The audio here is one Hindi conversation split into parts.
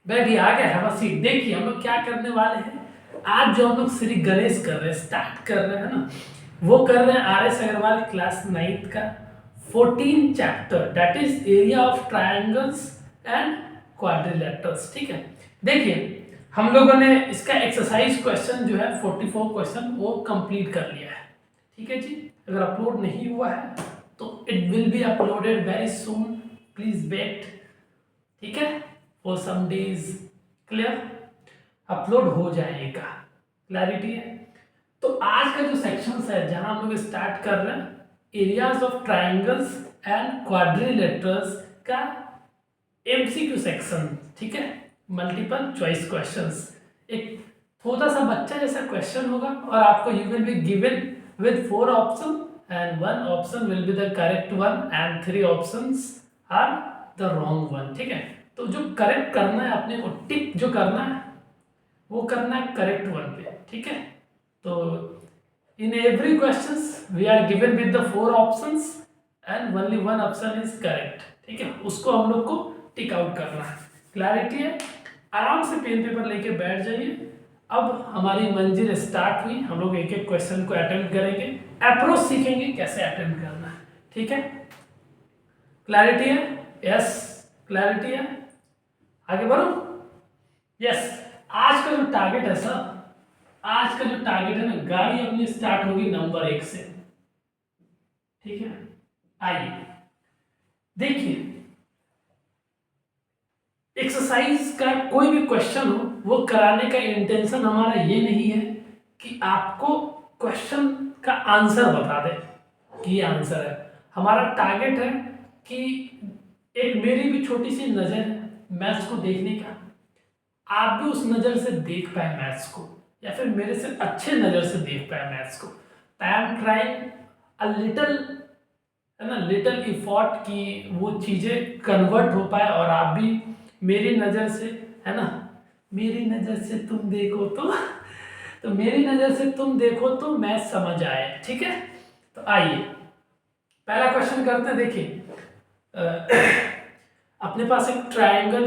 बैठिए, आ गया, हैव अ सीट। देखिए हम लोग क्या करने वाले हैं आज। जो हम लोग श्री गणेश कर रहे हैं, स्टार्ट कर रहे हैं ना, वो कर रहे हैं R S Agarwal class 9th का 14 chapter, that is area of triangles and quadrilaterals. ठीक है, देखिए हम लोगों ने इसका एक्सरसाइज क्वेश्चन जो है 44 क्वेश्चन वो कंप्लीट कर लिया है। ठीक है जी, अगर अपलोड नहीं हुआ है तो it will be uploaded very soon, please wait. ठीक है, for some days, clear, upload हो जाएगा। क्लैरिटी है। तो आज का जो सेक्शन है जहां हम लोग स्टार्ट कर रहे हैं areas of triangles and quadrilaterals का एमसीक्यू सेक्शन। ठीक है, मल्टीपल चॉइस क्वेश्चंस। एक थोड़ा सा बच्चा जैसा क्वेश्चन होगा और आपको you will be given with 4 option and 1 option will be the correct one and 3 options are the wrong one. ठीक है, तो जो करेक्ट करना है अपने को, टिक जो करना है वो करना है करेक्ट वन पे। ठीक है, तो in every questions we are given with the 4 options and only 1 option is correct. ठीक है, उसको हम लोग को टिक आउट करना है। क्लैरिटी है। आराम से पेन पेपर लेके बैठ जाइए। अब हमारी मंजिल स्टार्ट हुई, हम लोग एक एक क्वेश्चन को अटेम्प्ट करेंगे, अप्रोच सीखेंगे कैसे अटेम्प्ट करना है। ठीक है, क्लैरिटी है। यस, क्लैरिटी है। आगे बढ़ो। यस, आज का जो टारगेट है सर, आज का जो टारगेट है ना, गाड़ी अपनी स्टार्ट होगी नंबर 1 से। ठीक है, आइए देखिए, एक्सरसाइज का कोई भी क्वेश्चन हो वो कराने का इंटेंशन हमारा ये नहीं है कि आपको क्वेश्चन का आंसर बता दे कि ये आंसर है। हमारा टारगेट है कि एक मेरी भी छोटी सी नज़र है मैथ्स को देखने का, आप भी उस नज़र से देख पाए मैथ्स को, या फिर मेरे से अच्छे नज़र से देख पाए मैथ्स को। I am trying a little, है ना, लिटल इफोर्ट कि वो चीज़ें कन्वर्ट हो पाए और आप भी मेरी नज़र से, है ना, मेरी नज़र से तुम देखो तो मेरी नज़र से तुम देखो तो मैं समझ आए। ठीक है, तो आइए पहला क्वेश्चन करते हैं। देखिए अपने पास एक ट्रायंगल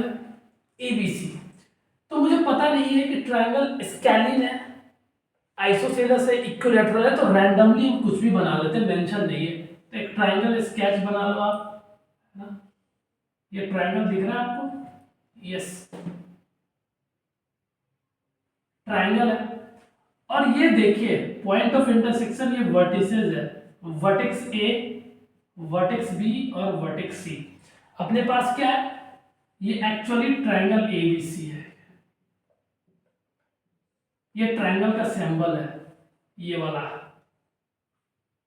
एबीसी, तो मुझे पता नहीं है कि ट्रायंगल स्केलिन है, आइसोसेलेस है, इक्विलैटरल है, तो रैंडमली हम कुछ भी बना लेते हैं, मेंशन नहीं है। तो एक ट्रायंगल स्केच बना लो आप, है ना। ये ट्रायंगल दिख रहा है आपको? यस, ट्रायंगल है। और ये देखिए पॉइंट ऑफ इंटरसेक्शन, ये वर्टिसेस है, वर्टेक्स ए, वर्टेक्स बी और वर्टेक्स सी। अपने पास क्या है, ये एक्चुअली ट्रायंगल एबीसी है। ये ट्रायंगल का सिंबल है, ये वाला,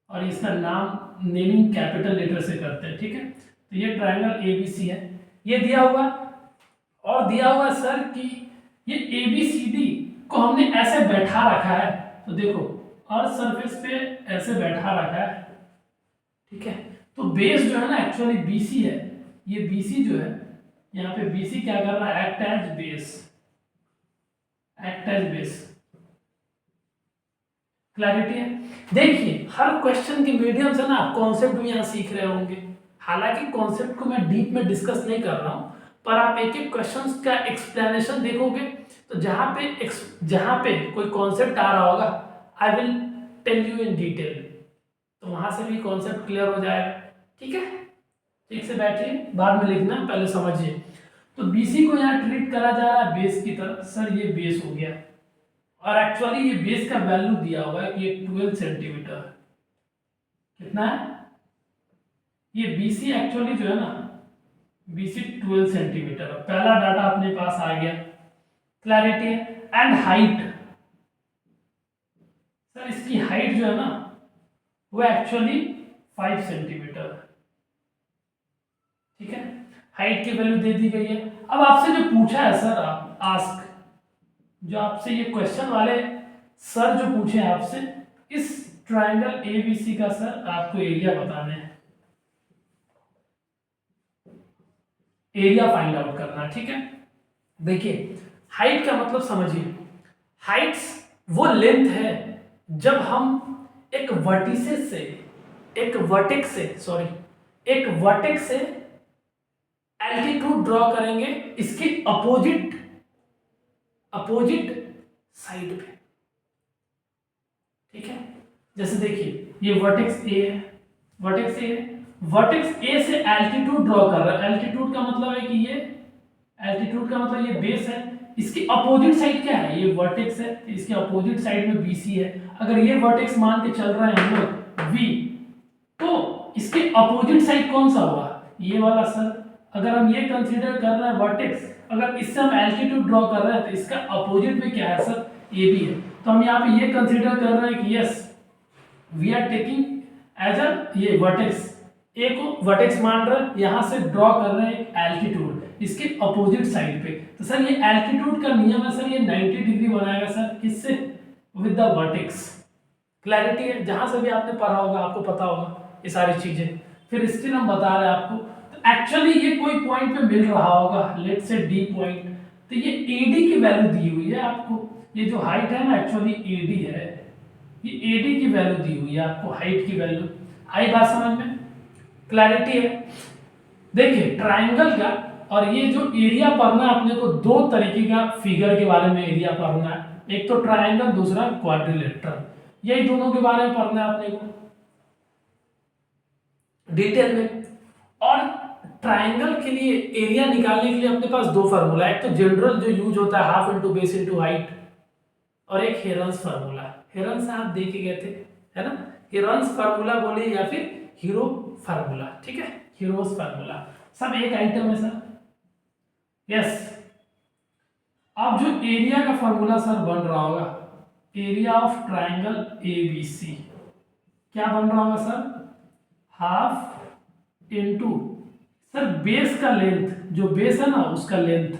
और इसका नाम नेमिंग कैपिटल लेटर से करते हैं। ठीक है, तो ये ट्रायंगल एबीसी है, ये दिया हुआ, और दिया हुआ सर कि ये एबीसीडी को हमने ऐसे बैठा रखा है, तो देखो और सरफेस पे ऐसे बैठा रखा है। ठीक है, तो बेस जो है ना एक्चुअली बीसी है, ये बीसी जो है, यहाँ पे बीसी क्या कर रहा है, act as base, act as base. Clarity है। देखिए हर क्वेश्चन के मीडियम से ना आप कॉन्सेप्ट भी यहाँ सीख रहे होंगे। हालांकि कॉन्सेप्ट को मैं डीप में डिस्कस नहीं कर रहा हूँ, पर आप एक एक क्वेश्चन का एक्सप्लेनेशन देखोगे तो जहाँ पे कोई कॉन्सेप्ट आ रहा होगा I will tell you in detail, तो वहां से भी कॉन्सेप्ट क्लियर हो जाएगा। ठीक है, ठीक से बैठिए, बाद में लिखना, पहले समझिए। तो बीसी को यहाँ ट्रीट करा जा रहा है बेस की तरह। सर ये बेस हो गया, और एक्चुअली ये बेस का वैल्यू दिया हुआ है कि ये 12 सेंटीमीटर, कितना है ये बीसी, एक्चुअली जो है ना बीसी 12 सेंटीमीटर। पहला डाटा अपने पास आ गया। क्लैरिटी है। एंड हाइट, सर इसकी हाइट जो है ना वो एक्चुअली 5 सेंटीमीटर। ठीक है, हाइट की वैल्यू दे दी गई है। अब आपसे जो पूछा है सर, आप आस्क, जो आपसे ये क्वेश्चन वाले सर जो पूछे हैं आपसे, इस ट्रायंगल एबीसी का सर आपको एरिया बताना है, एरिया फाइंड आउट करना। ठीक है, देखिए हाइट का मतलब समझिए, हाइट्स वो लेंथ है जब हम एक वर्टिसेस से, एक वर्टेक्स से, सॉरी, एक वर्टेक्स से एल्टीट्यूड ड्रॉ करेंगे इसके अपोजिट अपोजिट साइड पे, ठीक है। जैसे देखिए ये वर्टेक्स ए है, वर्टेक्स ए है, वर्टेक्स ए से एल्टीट्यूड ड्रॉ कर रहा है। एल्टीट्यूड का मतलब है कि ये, एल्टीट्यूड का मतलब ये बेस है, इसकी अपोजिट साइड क्या है, ये वर्टेक्स है, इसके अपोजिट साइड में बीसी है। अगर ये वर्टेक्स मान के चल रहे हैं हम लोग वी, तो इसके अपोजिट साइड कौन सा होगा, ये वाला सर। अगर हम ये कंसीडर कर रहे हैं वर्टेक्स, अगर इससे हम एल्टीट्यूड ड्रॉ कर रहे हैं तो इसका अपोजिट में क्या है सर, ए बी है। तो हम यहाँ पे ये कंसीडर कर रहे हैं कि yes we are taking as a ये वर्टेक्स ए को वर्टेक्स मान रहे हैं, यहाँ से ड्रॉ कर रहे हैं एल्टीट्यूड इसके अपोजिट साइड पे। तो सर ये एल्टीट्यूड का नियम है सर, ये 90 डिग्री बनाएगा सर, किससे, विद द वर्टेक्स। क्लैरिटी है, जहां से भी आपने पढ़ा होगा आपको पता होगा ये सारी चीजें। फिर स्टिल हम बता रहे हैं आपको, तो एक्चुअली ये कोई पॉइंट पे मिल रहा होगा, लेट्स से डी पॉइंट, तो ये एडी की वैल्यू दी हुई है आपको, ये जो हाइट है ना एक्चुअली एडी है, ये एडी की वैल्यू दी हुई है आपको, हाइट की वैल्यू। आई बात समझ में, क्लैरिटी है। देखिए ट्राइंगल का और ये जो एरिया पढ़ना है अपने को, दो तरीके का फिगर के बारे में एरिया पढ़ना है, एक तो ट्राइंगल, दूसरा क्वाड्रिलेटरल, यही दोनों के बारे में पढ़ना है अपने को डिटेल में। और ट्राइंगल के लिए एरिया निकालने के लिए अपने पास दो फार्मूला है, एक तो जनरल जो यूज होता है half into base into height, और एक हेरन्स फार्मूला। हेरन्स आप देख के गए थे है ना, हेरन्स फार्मूला बोले या फिर हीरो फार्मूला, ठीक है, हीरोस फार्मूला, सब एक आइटम है सर। यस अब जो एरिया का फार्मूला सर बन रहा होगा, एरिया ऑफ ट्राइंगल एबीसी क्या बन रहा होगा sir, half into sir base का लेंथ, जो बेस है ना उसका length,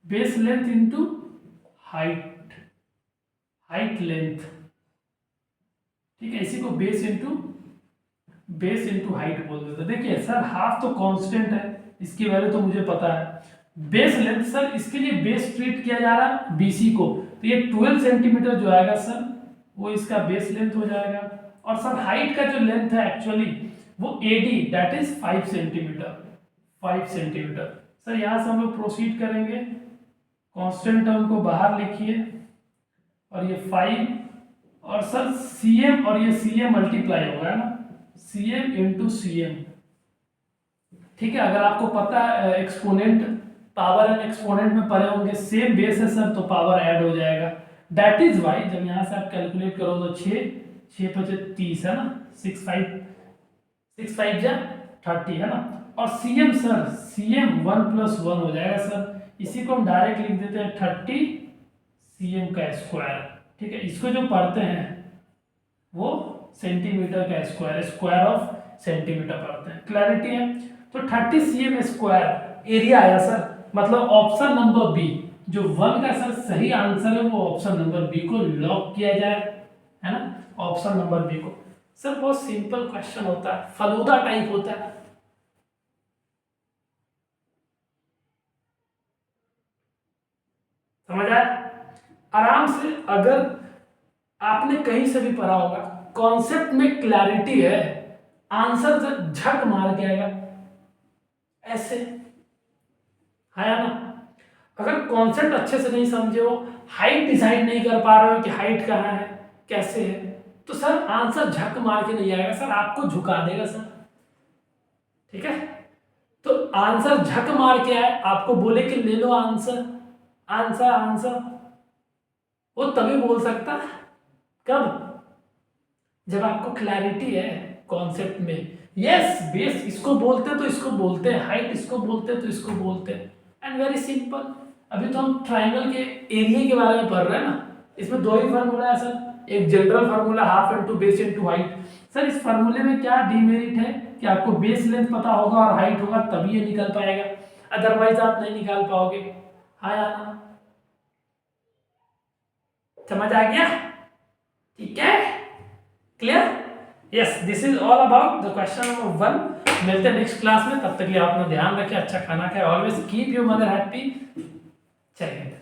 base length into height, height length, ठीक है, इसी को बेस इनटू हाइट बोल देते हैं। देखिए सर हाफ तो कांस्टेंट है, इसकी वैल्यू तो मुझे पता है। बेस लेंथ सर, इसके लिए बेस ट्रीट किया जा रहा है बीसी को, तो ये 12 सेंटीमीटर जो आएगा सर वो इसका बेस लेंथ हो जाएगा। और सर हाइट का जो लेंथ है एक्चुअली वो AD, that is 5 centimetre, 5 centimetre. Sir यहाँ से हम लोग प्रोसीड करेंगे, कांस्टेंट टर्म को बाहर लिखिए, और ये 5 और सर cm और ये cm मल्टीप्लाई होगा है ना, cm इंटू cm, ठीक है। अगर आपको पता है एक्सपोनेंट, पावर एंड एक्सपोनेंट में पढ़े होंगे, सेम बेस है सर तो पावर ऐड हो जाएगा, दैट इज वाई जब यहाँ से आप कैलकुलेट करो तो 6 5 30 है ना, 6 5 जा 30 है ना। और cm सर cm 1 + 1 हो जाएगा सर, इसी को हम डायरेक्ट लिख देते हैं 30 cm का स्क्वायर, ठीक है। इसको जो पढ़ते हैं वो सेंटीमीटर का स्क्वायर, स्क्वायर ऑफ सेंटीमीटर पढ़ते हैं, क्लैरिटी है। तो 30 cm स्क्वायर एरिया आया सर, मतलब ऑप्शन नंबर बी जो 1 का सर सही आंसर है, वो ऑप्शन नंबर बी को लॉक किया जाए, है ना, ऑप्शन नंबर बी को। सर बहुत सिंपल क्वेश्चन होता है, फलूदा टाइप होता है, समझ आया आराम से। अगर आपने कहीं से भी पढ़ा होगा, कॉन्सेप्ट में क्लैरिटी है, आंसर से झट मार के आएगा ऐसे, है ना। अगर कॉन्सेप्ट अच्छे से नहीं समझे हो, हाइट डिसाइड नहीं कर पा रहे हो कि हाइट कहाँ है कैसे है, तो सर आंसर झक मार के नहीं आएगा सर, आपको झुका देगा सर, ठीक है। तो आंसर झक मार के आए, आपको बोले कि ले लो आंसर, आंसर आंसर, वो तभी बोल सकता है कब, जब आपको क्लैरिटी है कॉन्सेप्ट में। यस बेस इसको बोलते हैं तो इसको बोलते हैं, हाइट इसको बोलते हैं तो इसको बोलते हैं, एंड वेरी सिंपल। अभी तो हम ट्राइंगल के एरिया के बारे में पढ़ रहे हैं ना, इसमें दो ही फार्मूला है सर, एक general formula half into base into height. Sir इस फार्मूले में क्या डीमेरिट है कि आपको बेस लेंथ पता होगा और हाइट होगा तभी ये निकल पाएगा, अदरवाइज आप नहीं निकाल पाओगे। हाँ या ना, समझ आ गया, ठीक है, clear. Yes this is all about the question number 1। मिलते हैं नेक्स्ट क्लास में, तब तक के लिए आप अपना ध्यान रखें, अच्छा खाना खाएं, always keep your mother happy. चलिए।